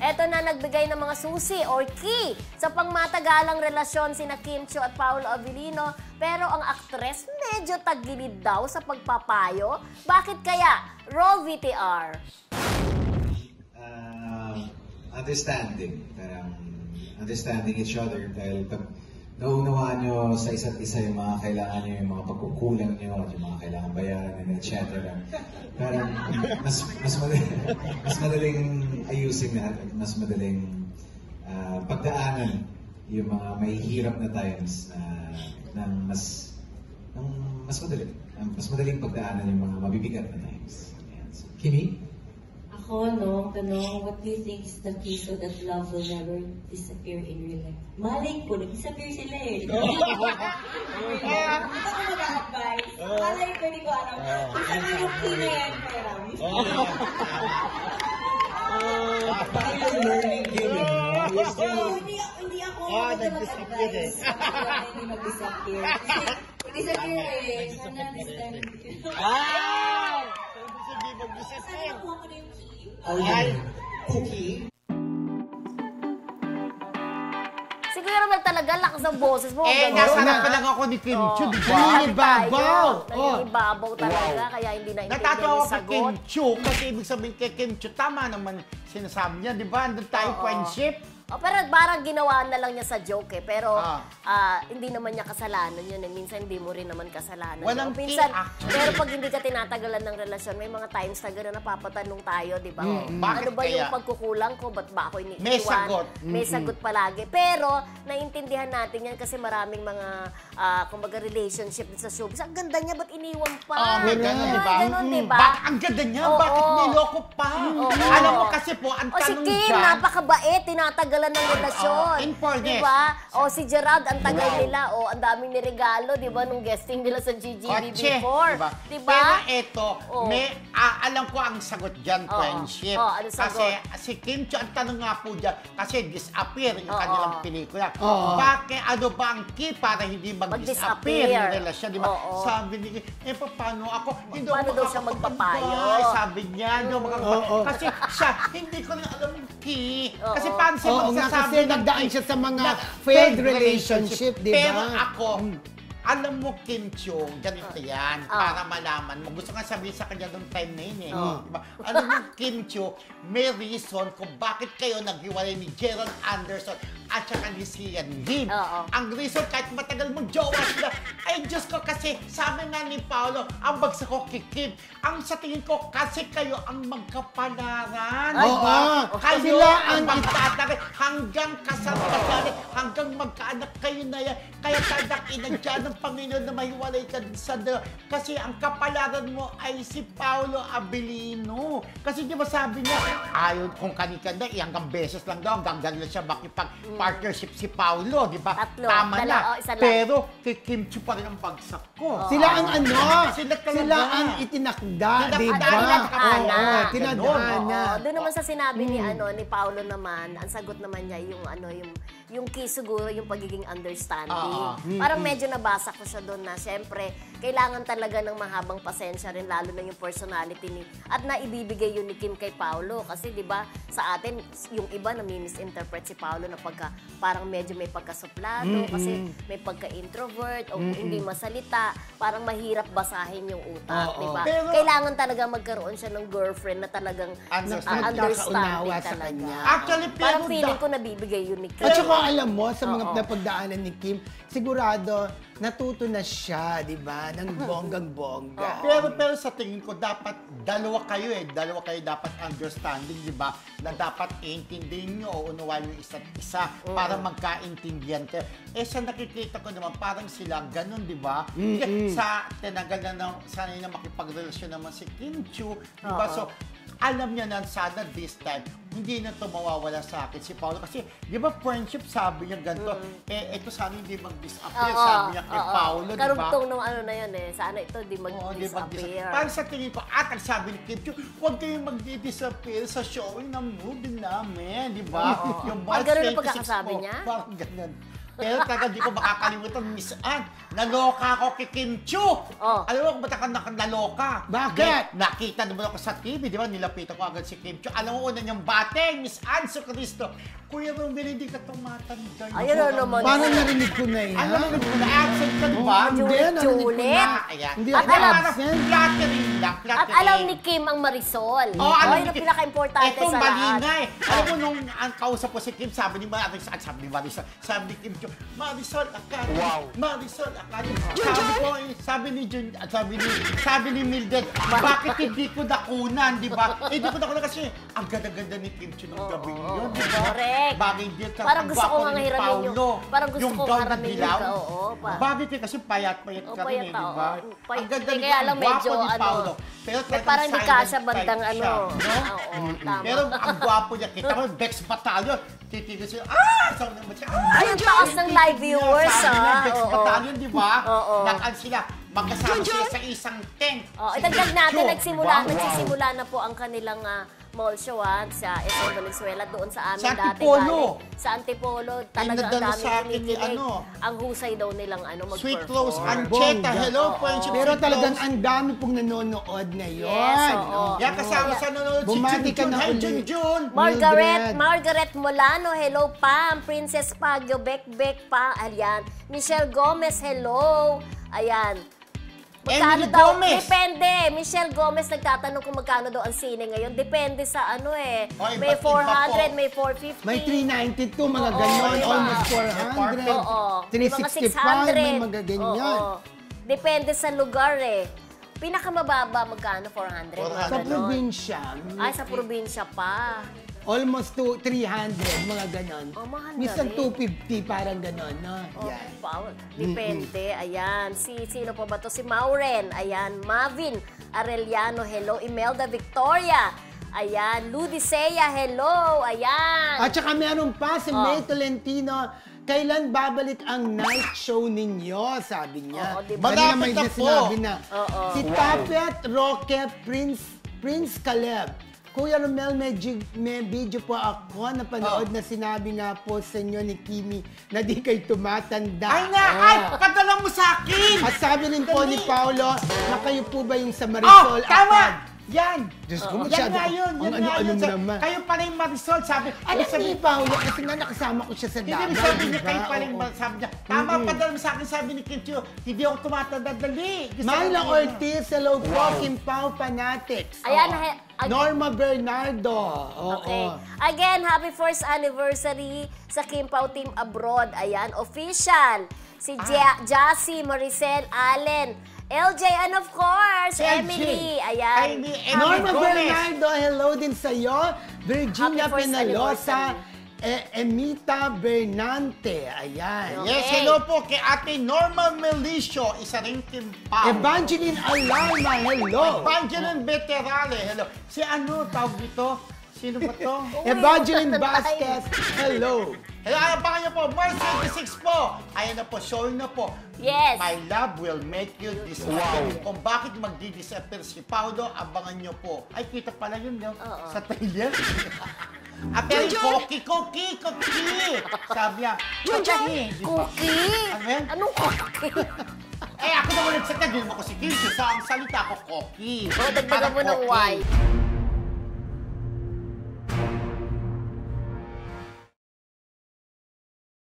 Eto na nagbigay ng mga susi or key sa pangmatagalang relasyon sina Kim Chiu at Paolo Abilino. Pero ang aktres medyo tagilid daw sa pagpapayo. Bakit kaya? Roll VTR. Understanding. Understanding each other. Dahil pag naunawaan nyo sa isa't isa yung mga kailangan nyo, yung mga pagkukulang nyo, at yung mga kailangan bayaran, etc. Parang mas madaling ayusin lahat, at mas madaling pagdaanan yung mga mahihirap na times na mas madaling pagdaanan yung mga mabibigat na times. So, Kimi? Ako, no, tanong, what do you think is the key so that love will never disappear in real life? Malay ko, nag-disappear sila eh. Ito ko mag-a-advise. Malay ko, hindi ko alam. Isang yung key na yan, pera. Baka yung learning game, Hindi ako mag-advise. Hindi mag-disappear. Kasi disappear eh. Sana this time. Sana po ako na yung key. Cookie? Siguro naman talaga lakas ang boses mo. Nasarap pa lang ako ni Kim Chiu. Naninibabaw. Naninibabaw talaga, kaya hindi na Natatawa yung kay Kim sagot. Chiu kasi ibig sabihin kay Kim Chiu, tama naman sinasabi niya, di ba? Andun tayo friendship. Pero parang ginawa na lang niya sa joke eh. Pero hindi naman niya kasalanan yun eh. Minsan hindi mo rin naman kasalanan. Walang minsan, actually. pero pag hindi ka tinatagalan ng relasyon, may mga times na gano'n napapatanong tayo, di ba? Bakit Ano ba kaya? yung pagkukulang ko? Ba't ba ako iniiwan? May sagot. May sagot palagi. Pero, naiintindihan natin yan kasi maraming mga, kumbaga, relationship sa showbiz. Ang ganda niya, ba't iniwan pa? May gano'n, di ba? Gano'n, di ba? Ang ganda niya, bakit niloko pa? Alam mo kasi po, ang O si tanong Kim, dyan, napakabait, tinatagalan ng relasyon. in fairness. Diba? O si Gerald, ang tagal nila. O ang daming niregalo, diba, nung guesting nila sa GGB before. Diba? Pero eto, alam ko ang sagot dyan, friendship. Ano sagot? Kasi si Kim Chiu, ang tanong nga po dyan, kasi disappear yung kanilang pelikula. Bakit, ano ba ang key para hindi mag-disappear yung relasyon? Diba? Sabi ni Kim, paano ako? Paano daw siya magpapayo? Sabi niya, kasi siya, hindi ko rin alam yung key. Kasi paano siya magsasabi ng nagdaan siya sa mga failed relationship, di ba? Pero ako, alam mo, Kim Chiu, ganito yan, para malaman mo. Gusto nga sabihin sa kanya nung time na yun eh. Diba? Alam mo, Kim Chiu, may reason kung bakit kayo naghiwalay ni Gerald Anderson at saka ni Sian Lim. Ang reason, kahit matagal mong jowa sila, ay Diyos ko, kasi sabi nga ni Paolo, ang bagsak ko kay Kim, ang sa tingin ko, kasi kayo ang magkapalaran. Kayo Sila ang magtatagal hanggang kasal-kasal, hanggang magkaanak kayo na yan. Kaya tadak inadya ng Panginoon na mahiwalay ka sa kasi ang kapalaran mo ay si Paolo Abilino. Kasi di ba sabi niya, ayaw kung kanikanda, hanggang beses lang daw, hanggang ganun siya makipag-partnership si Paolo, di ba? Tama na. Pero kay Kim Chiu pa rin ang bagsak ko. Sila ang Sila ang itinakda, di ba? Tinadhana. Doon naman sa sinabi ni Paolo naman, ang sagot naman niya yung key siguro yung pagiging understanding. Parang medyo nabasa ko siya doon na syempre kailangan talaga ng mahabang pasensya rin, lalo na yung personality at naibibigay yun ni Kim kay Paolo kasi 'di ba sa atin yung iba nami-misinterpret si Paolo na parang medyo may pagkasuplado kasi may pagka-introvert o hindi masalita, parang mahirap basahin yung utak, 'di ba? Kailangan talaga magkaroon siya ng girlfriend na talagang understanding talaga. Actually, parang feeling ko nabibigay yun ni Kim. At saka alam mo, sa mga napagdaanan ni Kim, sigurado natuto na siya, di ba? Ng bonggang-bongga. Pero sa tingin ko, dapat dalawa kayo dapat understanding, di ba? Na dapat iintindihin nyo o unawain yung isa't isa para magkaintindihan kayo. Sa nakikita ko naman, parang sila ganun, di ba? Sa tinagal na sana na makipagrelasyon naman si Kim Chiu, di ba? So, alam niya na sana this time, hindi na ito mawawala sa akin si Paolo. Kasi, di ba, friendship, sabi niya ganito, ito sana hindi mag-disappear, sabi niya kay Paolo, di ba? Karugtong nung na yan eh, sana ito di mag-disappear. Parang sa tingin ko, at ang sabi ni Kim Chiu, huwag kayong mag-disappear sa showing ng movie namin, di ba? Yung Ganun ang pagkakasabi niya? Parang ganun. Pero talaga di ko makakalimutan, Miss Ann, naloka ako kay Kim Chiu. Oh. Alam mo kung ba't ako naloka? Bakit? Nakita naman ako sa TV, di ba? Nilapitan ko agad si Kim Chiu. Alam mo, una niyang bate, Miss Ann Cristo. Kuya Romel, hindi ka tumatanda. Ayun na naman. Parang narinig ko na yan. Ano narinig ko na? Absent ka, di ba? Hindi, narinig ko Julit. na. Ayan. Hindi At ako alam- absent. Flattering lang, At flattering. alam ni Kim ang Marisol. Oh, alam yun ni ang Kim. pinaka-importante Ito, sa mali lahat. nga eh. Alam mo, nung ang kausap ko si Kim, sabi ni Marisol, sabi ni Kim Chiu, Marisol, Academy. Wow. Marisol, Academy. Sabi ni Jun, sabi ni Mildred, bakit hindi ko nakunan, di ba? Hindi ko nakunan kasi ang ganda-ganda ni Kim Chiu nung gabi yun, di ba? Correct. Bagay din sa Parang gusto ko gwapo nga ni hiramin yung- Paolo. parang gusto Yung ko gown na haramin yung dilaw. oo, pa. Bagay din kasi payat-payat Oh, ka rin eh, payat, di ba? oo. Ang ganda Kaya ni lang ang gwapo medyo, ni ano, Paolo. Pero parang hindi silent kasya bandang type ano. siya, no? Oo, tama. Pero ang gwapo niya, kita mo, Bex Battalion, titigil siya, sabi naman siya, Ay, ang taas ng live viewers, sabi niya, ah. Bex Oo. Battalion, di ba? Oo. Nakaan sila, magkasama sila sa isang tent. Oh, Si idagdag natin, Kim Chiu, di ba? nagsisimula na po ang kanilang mall show sa SM Valenzuela doon sa amin Sa dati Antipolo. galing. Sa Antipolo. Talaga ang nadala dami sa akin ni kinikilig. ano, Ang husay daw nilang mag-perform. Sweet Rose Ancheta, Bongga. hello, Oo. friendship. Pero Sweet talagang Rose. ang dami pong nanonood ngayon. Yes, oo. Yan, kasama sa nanonood si Bumati ka Junjun. na Hi, ulit. Junjun. Mildred. Margaret Molano, hello Pam. Princess Pagyo, Bek pa. Ayan. Michelle Gomez, hello. Ayan. Magkano Emily daw? Gomez. Depende. Michelle Gomez nagtatanong kung magkano daw ang sine ngayon. Depende sa ano eh. Oh, May iba't iba 400, po. may 450. May 392, mga Oo, ganyan. diba? Almost 400. Oo. May mga 365, may mga ganyan. Oo. Depende sa lugar eh. Pinakamababa magkano? 400? mga Sa ganon. probinsya, Ay, sa probinsya pa. almost to 300, mga ganon. Oh, mahal na Minsan rin. 250, parang ganon, no? Oh, Yan. depende. Ayan. Sino pa ba to? Si Mauren. Ayan. Mavin Arellano. Hello. Imelda Victoria. Ayan. Ludicea. Hello. Ayan. At saka meron pa si Oh. May Tolentino, kailan babalik ang night show ninyo? Sabi niya. Oo, diba? Kanina may Malapit na po. sinabi na. Oo. Si Tapet Roque, Prince Caleb. Kuya Romel, may video po ako na panood na sinabi nga po sa inyo ni Kimi na di kayo tumatanda. Ay na, ay, padala mo sa akin. At sabi rin po ni Dali. Paolo, na kayo po ba yung sa Oh, Marisol tama. Acad? Yan. Diyos ko, Yan masyado. nga yun. Yan nga Ano yun. mo naman. Kayo pala yung Marisol, sabi. Alam ni Paolo, kasi nga nakasama ko siya sa Hindi Davao. mo sabi niya, diba? kayo pala yung Oo. sabi niya. Tama, padala mo sa akin, sabi ni Kim Chiu. Hindi ako tumatanda, dali. Gusto Myla ko- Ortiz, hello po, Kim Pao Fanatics. Ayan. Norma Bernardo. Oo. Okay. Again, happy first anniversary sa Kim Pao Team Abroad. Ayan, official. Si Jassy, Maricel, Allen, LJ, and of course, LJ. Emily. Ay, Ayan. ni Norma Gomez. Bernardo, hello din sa'yo. Virginia Happy first Penalosa, anniversary. Emita Bernante. Ayan. Okay. Yes, hello po kay Ate Norma Melicio, isa rin Kim Pao. Evangeline Alarma, hello. Evangeline Veterale, hello. Si ano, tawag dito? Sino ba to? Evangeline Uy, Vasquez, hello. Hello, abangan niyo po, March 26 po. Ayan na po, showing na po. Yes. My love will make you disappear. Kung bakit magdi-disappear si Paolo, abangan niyo po. Ay, kita pala yun, no? Sa trailer. Pero Cookie. Sabi niya, Cookie. di ba? Cookie? Ano yan? Anong cookie? Eh, ako naman nagsalita, di mo ko si Kim. Sa ang salita ko, Cookie. O, dagdagan Parang mo ng cookie. Y.